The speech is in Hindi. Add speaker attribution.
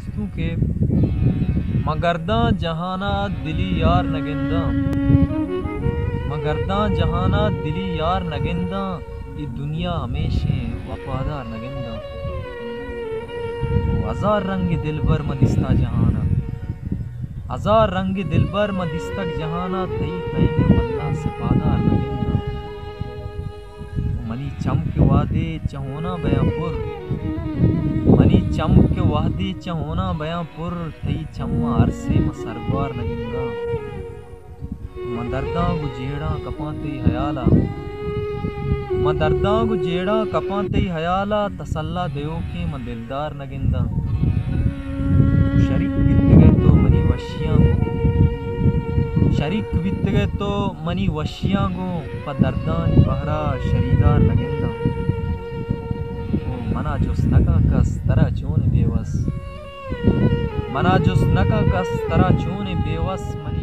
Speaker 1: स्तू के मगरदा जहाना दिली यार नगिंदा मगरदा जहाना दिली यार नगिंदा ये दुनिया हमेशा वफादार नगिंदा हजार रंग दिलबर मदिस्ता जहाना हजार रंग दिलबर मदिस्तक जहाना तई तय में वल्ला सफादार नगिंदा मनी चमक वादे चहोना बयापुर मनी चमक वादे चहोना बयापुर थई चम्मा अरसे मसरवार नगिंदा मदरदा गुजेड़ा कपाते हयाला मदरदा गुजेड़ा कपाते हयाला तसल्ला दयो के म दिलदार नगिंदा शरीक बीत गए तो मनी वशियां शरीक बीत गए तो मनी वशियां गो पदरदान बहरा शरीदार नगिंदा मना जुस नका कस तरा चून बेवस मना जुस नका कस तरा चून बेवस मनी